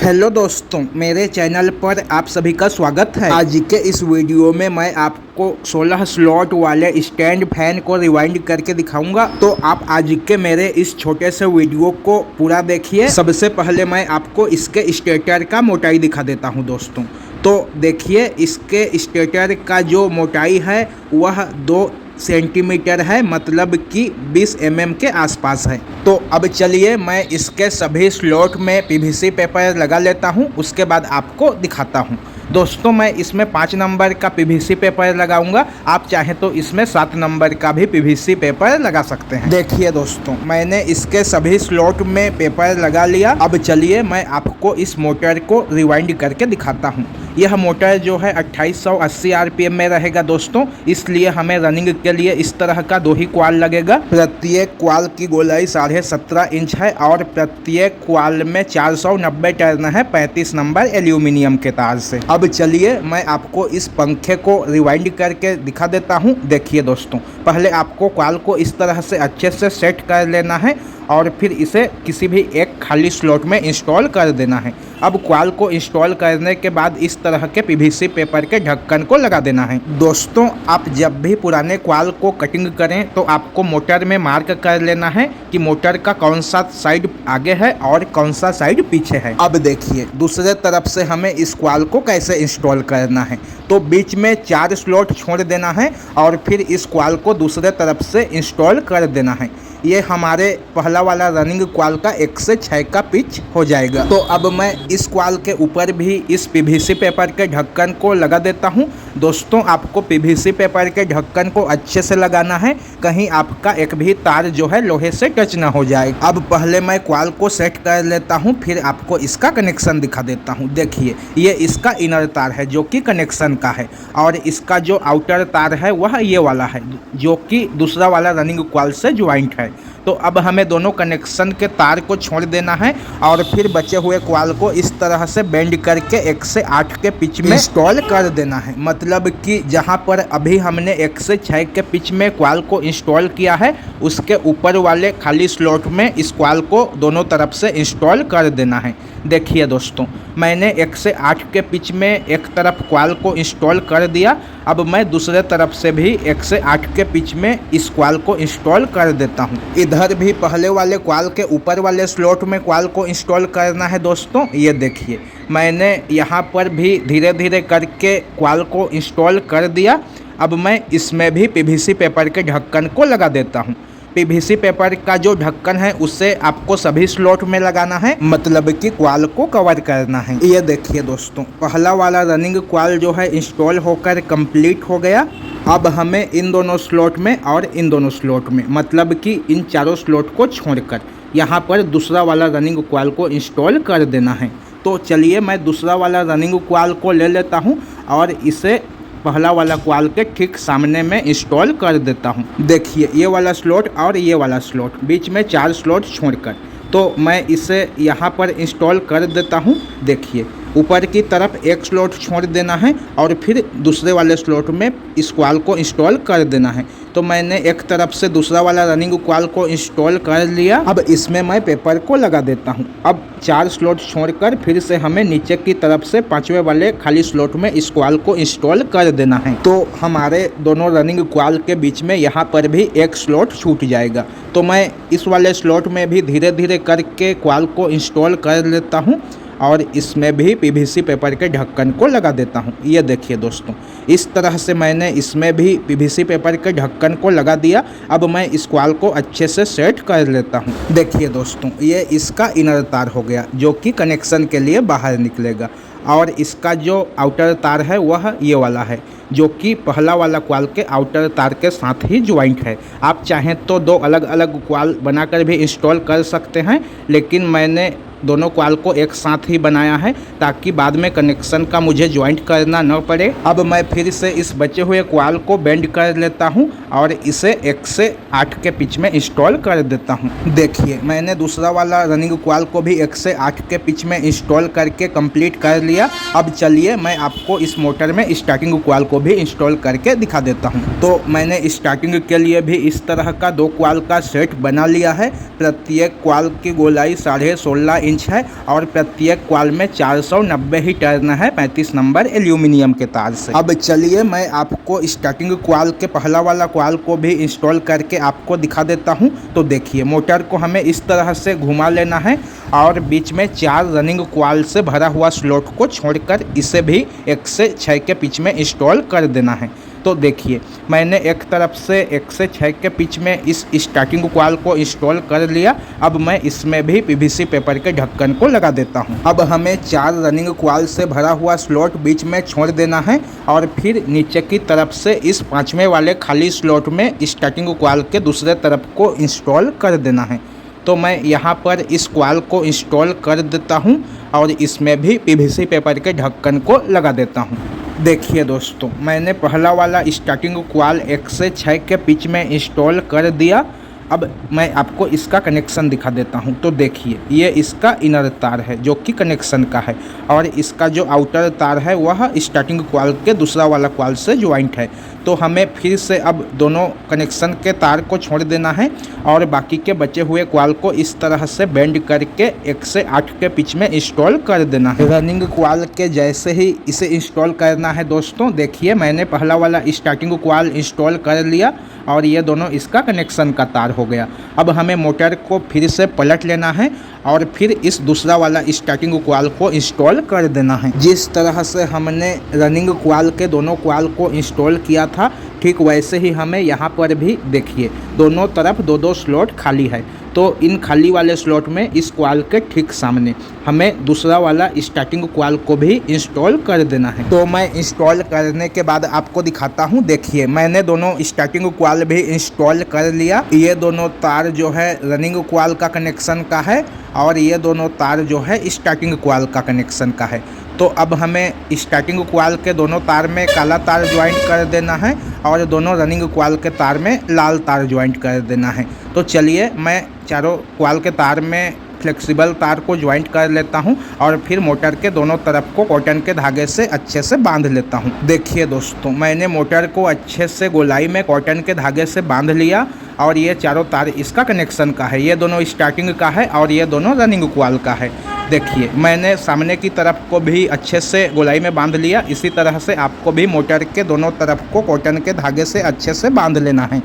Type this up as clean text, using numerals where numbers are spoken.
Hello दोस्तों, मेरे channel पर आप सभी का स्वागत है। आज के इस वीडियो में मैं आपको 16 स्लॉट वाले स्टैंड फैन को रिवाइंड करके दिखाऊंगा। तो आप आज के मेरे इस छोटे से वीडियो को पूरा देखिए। सबसे पहले मैं आपको इसके स्टेटर का मोटाई दिखा देता हूं दोस्तों। तो देखिए, इसके स्टेटर का जो मोटाई है वह 2 सेंटीमीटर है, मतलब कि 20 mm के आसपास है। तो अब चलिए मैं इसके सभी स्लॉट में पीवीसी पेपर लगा लेता हूं, उसके बाद आपको दिखाता हूं। दोस्तों, मैं इसमें 5 नंबर का पीवीसी पेपर लगाऊंगा। आप चाहें तो इसमें 7 नंबर का भी पीवीसी पेपर लगा सकते हैं। देखिए दोस्तों, मैंने इसके सभी स्लॉट में पेपर लगा लिया। अब चलिए मैं आपको इस मोटर को रिवाइंड करके दिखाता हूँ। यह मोटर जो है 2880 RPM में रहेगा दोस्तों, इसलिए हमें रनिंग के लिए इस तरह का 2 ही क्वाल लगेगा। प्रत्येक क्वाल की गोलाई 17.5 इंच है और प्रत्येक क्वाल में 490 टर्न है 35 नंबर एल्यूमिनियम के तार से। अब चलिए मैं आपको इस पंखे को रिवाइंड करके दिखा देता हूँ। देखिए दोस्तों, पहले आपको क्वाल को इस तरह से अच्छे से सेट कर लेना है और फिर इसे किसी भी एक खाली स्लॉट में इंस्टॉल कर देना है। अब क्वाल को इंस्टॉल करने के बाद इस तरह के पीवीसी पेपर के ढक्कन को लगा देना है। दोस्तों, आप जब भी पुराने क्वाल को कटिंग करें तो आपको मोटर में मार्क कर लेना है कि मोटर का कौन सा साइड आगे है और कौन सा साइड पीछे है। अब देखिए, दूसरे तरफ से हमें इस क्वाल को कैसे इंस्टॉल करना है। तो बीच में 4 स्लॉट छोड़ देना है और फिर इस क्वाल को दूसरे तरफ से इंस्टॉल कर देना है। ये हमारे पहला वाला रनिंग क्वाल का 1 से 6 का पिच हो जाएगा। तो अब मैं इस क्वाल के ऊपर भी इस पीवीसी पेपर के ढक्कन को लगा देता हूँ। दोस्तों, आपको पीवीसी पेपर के ढक्कन को अच्छे से लगाना है, कहीं आपका एक भी तार जो है लोहे से टच ना हो जाए। अब पहले मैं क्वाल को सेट कर लेता हूँ, फिर आपको इसका कनेक्शन दिखा देता हूँ। देखिए, ये इसका इनर तार है जो कि कनेक्शन का है और इसका जो आउटर तार है वह ये वाला है जो कि दूसरा वाला रनिंग क्वाल से ज्वाइंट है। तो अब हमें दोनों कनेक्शन के तार को छोड़ देना है और फिर बचे हुए क्वाल को इस तरह से बेंड करके 1 से 8 के पिच में इंस्टॉल कर देना है। मतलब कि जहां पर अभी हमने 1 से 6 के पिच में क्वाल को इंस्टॉल किया है, उसके ऊपर वाले खाली स्लॉट में इस क्वाल को दोनों तरफ से इंस्टॉल कर देना है। देखिए दोस्तों, मैंने 1 से 8 के पिच में एक तरफ क्वाल को इंस्टॉल कर दिया। अब मैं दूसरे तरफ से भी 1 से 8 के पिच में इस क्वाल को इंस्टॉल कर देता हूँ। इधर भी पहले वाले क्वाल के ऊपर वाले स्लॉट में क्वाल को इंस्टॉल करना है दोस्तों। ये देखिए, मैंने यहाँ पर भी धीरे धीरे करके क्वाल को इंस्टॉल कर दिया। अब मैं इसमें भी पीवीसी पेपर के ढक्कन को लगा देता हूँ। पीवीसी पेपर का जो ढक्कन है उसे आपको सभी स्लॉट में लगाना है, मतलब कि क्वाल को कवर करना है। ये देखिए दोस्तों, पहला वाला रनिंग क्वाल जो है इंस्टॉल होकर कंप्लीट हो गया। अब हमें इन दोनों स्लॉट में और इन दोनों स्लॉट में, मतलब कि इन चारों स्लॉट को छोड़कर यहाँ पर दूसरा वाला रनिंग क्वाल को इंस्टॉल कर देना है। तो चलिए मैं दूसरा वाला रनिंग क्वाल को ले लेता हूँ और इसे पहला वाला क्वाल के ठीक सामने में इंस्टॉल कर देता हूं। देखिए, ये वाला स्लॉट और ये वाला स्लॉट, बीच में 4 स्लॉट छोड़कर, तो मैं इसे यहाँ पर इंस्टॉल कर देता हूं। देखिए, ऊपर की तरफ 1 स्लॉट छोड़ देना है और फिर दूसरे वाले स्लॉट में इस क्वाल को इंस्टॉल कर देना है। तो मैंने एक तरफ से दूसरा वाला रनिंग क्वाल को इंस्टॉल कर लिया। अब इसमें मैं पेपर को लगा देता हूं। अब 4 स्लॉट छोड़कर फिर से हमें नीचे की तरफ से 5वें वाले खाली स्लॉट में इस क्वाल को इंस्टॉल कर देना है। तो हमारे दोनों रनिंग क्वाल के बीच में यहाँ पर भी 1 स्लॉट छूट जाएगा। तो मैं इस वाले स्लॉट में भी धीरे धीरे करके क्वाल को इंस्टॉल कर लेता हूँ और इसमें भी पीवीसी पेपर के ढक्कन को लगा देता हूं। ये देखिए दोस्तों, इस तरह से मैंने इसमें भी पीवीसी पेपर के ढक्कन को लगा दिया। अब मैं इस क्वाल को अच्छे से सेट कर लेता हूं। देखिए दोस्तों, ये इसका इनर तार हो गया जो कि कनेक्शन के लिए बाहर निकलेगा और इसका जो आउटर तार है वह ये वाला है जो कि पहला वाला क्वाल के आउटर तार के साथ ही ज्वाइंट है। आप चाहें तो 2 अलग अलग क्वाल बनाकर भी इंस्टॉल कर सकते हैं, लेकिन मैंने दोनों क्वाल को एक साथ ही बनाया है ताकि बाद में कनेक्शन का मुझे ज्वाइंट करना न पड़े। अब मैं फिर से इस बचे हुए क्वाल को बेंड कर लेता हूं और इसे 1 से 8 के पिच में इंस्टॉल कर देता हूं। देखिए, मैंने दूसरा वाला रनिंग क्वाल को भी 1 से 8 के पिच में इंस्टॉल करके कंप्लीट कर लिया। अब चलिए मैं आपको इस मोटर में स्टार्टिंग कॉइल को भी इंस्टॉल करके दिखा देता हूँ। तो मैंने स्टार्टिंग के लिए भी इस तरह का 2 कॉइल का सेट बना लिया है। प्रत्येक कॉइल की गोलाई 16.5 इंच है और प्रत्येक कॉइल में 490 ही टर्न है 35 नंबर एल्यूमिनियम के तार से। अब चलिए मैं आपको स्टार्टिंग कॉइल के पहला वाला कॉइल को भी इंस्टॉल करके आपको दिखा देता हूं। तो देखिए मोटर को हमें इस तरह से घुमा लेना है और बीच में 4 रनिंग कॉइल से भरा हुआ स्लॉट को छोड़कर इसे भी 1 से 6 के पिच में इंस्टॉल कर देना है। तो देखिए मैंने एक तरफ से 1 से 6 के पिच में इस स्टार्टिंग कॉइल को इंस्टॉल कर लिया। अब मैं इसमें भी पीवीसी पेपर के ढक्कन को लगा देता हूं। अब हमें 4 रनिंग कॉइल से भरा हुआ स्लॉट बीच में छोड़ देना है और फिर नीचे की तरफ से इस 5वें वाले खाली स्लॉट में स्टार्टिंग कॉइल के दूसरे तरफ को इंस्टॉल कर देना है। तो मैं यहाँ पर इस कॉइल को इंस्टॉल कर देता हूँ और इसमें भी पीवीसी पेपर के ढक्कन को लगा देता हूँ। देखिए दोस्तों मैंने पहला वाला स्टार्टिंग कॉइल 1 से 6 के पिच में इंस्टॉल कर दिया। अब मैं आपको इसका कनेक्शन दिखा देता हूं। तो देखिए ये इसका इनर तार है जो कि कनेक्शन का है और इसका जो आउटर तार है वह स्टार्टिंग कॉइल के दूसरा वाला कॉइल से ज्वाइंट है। तो हमें फिर से अब दोनों कनेक्शन के तार को छोड़ देना है और बाकी के बचे हुए कॉइल को इस तरह से बेंड करके 1 से 8 के पिच में इंस्टॉल कर देना है। रनिंग कॉइल के जैसे ही इसे इंस्टॉल करना है दोस्तों। देखिए मैंने पहला वाला स्टार्टिंग कॉइल इंस्टॉल कर लिया और ये दोनों इसका कनेक्शन का तार हो गया। अब हमें मोटर को फिर से पलट लेना है और फिर इस दूसरा वाला स्टार्टिंग कॉइल को इंस्टॉल कर देना है। जिस तरह से हमने रनिंग कॉइल के दोनों कॉइल को इंस्टॉल किया था ठीक वैसे ही हमें यहाँ पर भी देखिए दोनों तरफ 2-2 स्लॉट खाली है। तो इन खाली वाले स्लॉट में इस कॉइल के ठीक सामने हमें दूसरा वाला स्टार्टिंग कॉइल को भी इंस्टॉल कर देना है। तो मैं इंस्टॉल करने के बाद आपको दिखाता हूँ। देखिए मैंने दोनों स्टार्टिंग कॉइल भी इंस्टॉल कर लिया। ये दोनों तार जो है रनिंग कॉइल का कनेक्शन का है और ये दोनों तार जो है स्टार्टिंग कॉइल का कनेक्शन का है। तो अब हमें स्टार्टिंग कॉइल के दोनों तार में काला तार ज्वाइंट कर देना है और दोनों रनिंग कॉइल के तार में लाल तार ज्वाइंट कर देना है। तो चलिए मैं चारों कॉइल के तार में फ्लेक्सिबल तार को ज्वाइंट कर लेता हूं और फिर मोटर के दोनों तरफ को कॉटन के धागे से अच्छे से बांध लेता हूं। देखिए दोस्तों मैंने मोटर को अच्छे से गोलाई में कॉटन के धागे से बांध लिया और ये चारों तार इसका कनेक्शन का है। ये दोनों स्टार्टिंग का है और ये दोनों रनिंग कॉइल का है। देखिए मैंने सामने की तरफ को भी अच्छे से गोलाई में बांध लिया। इसी तरह से आपको भी मोटर के दोनों तरफ को कॉटन के धागे से अच्छे से बांध लेना है।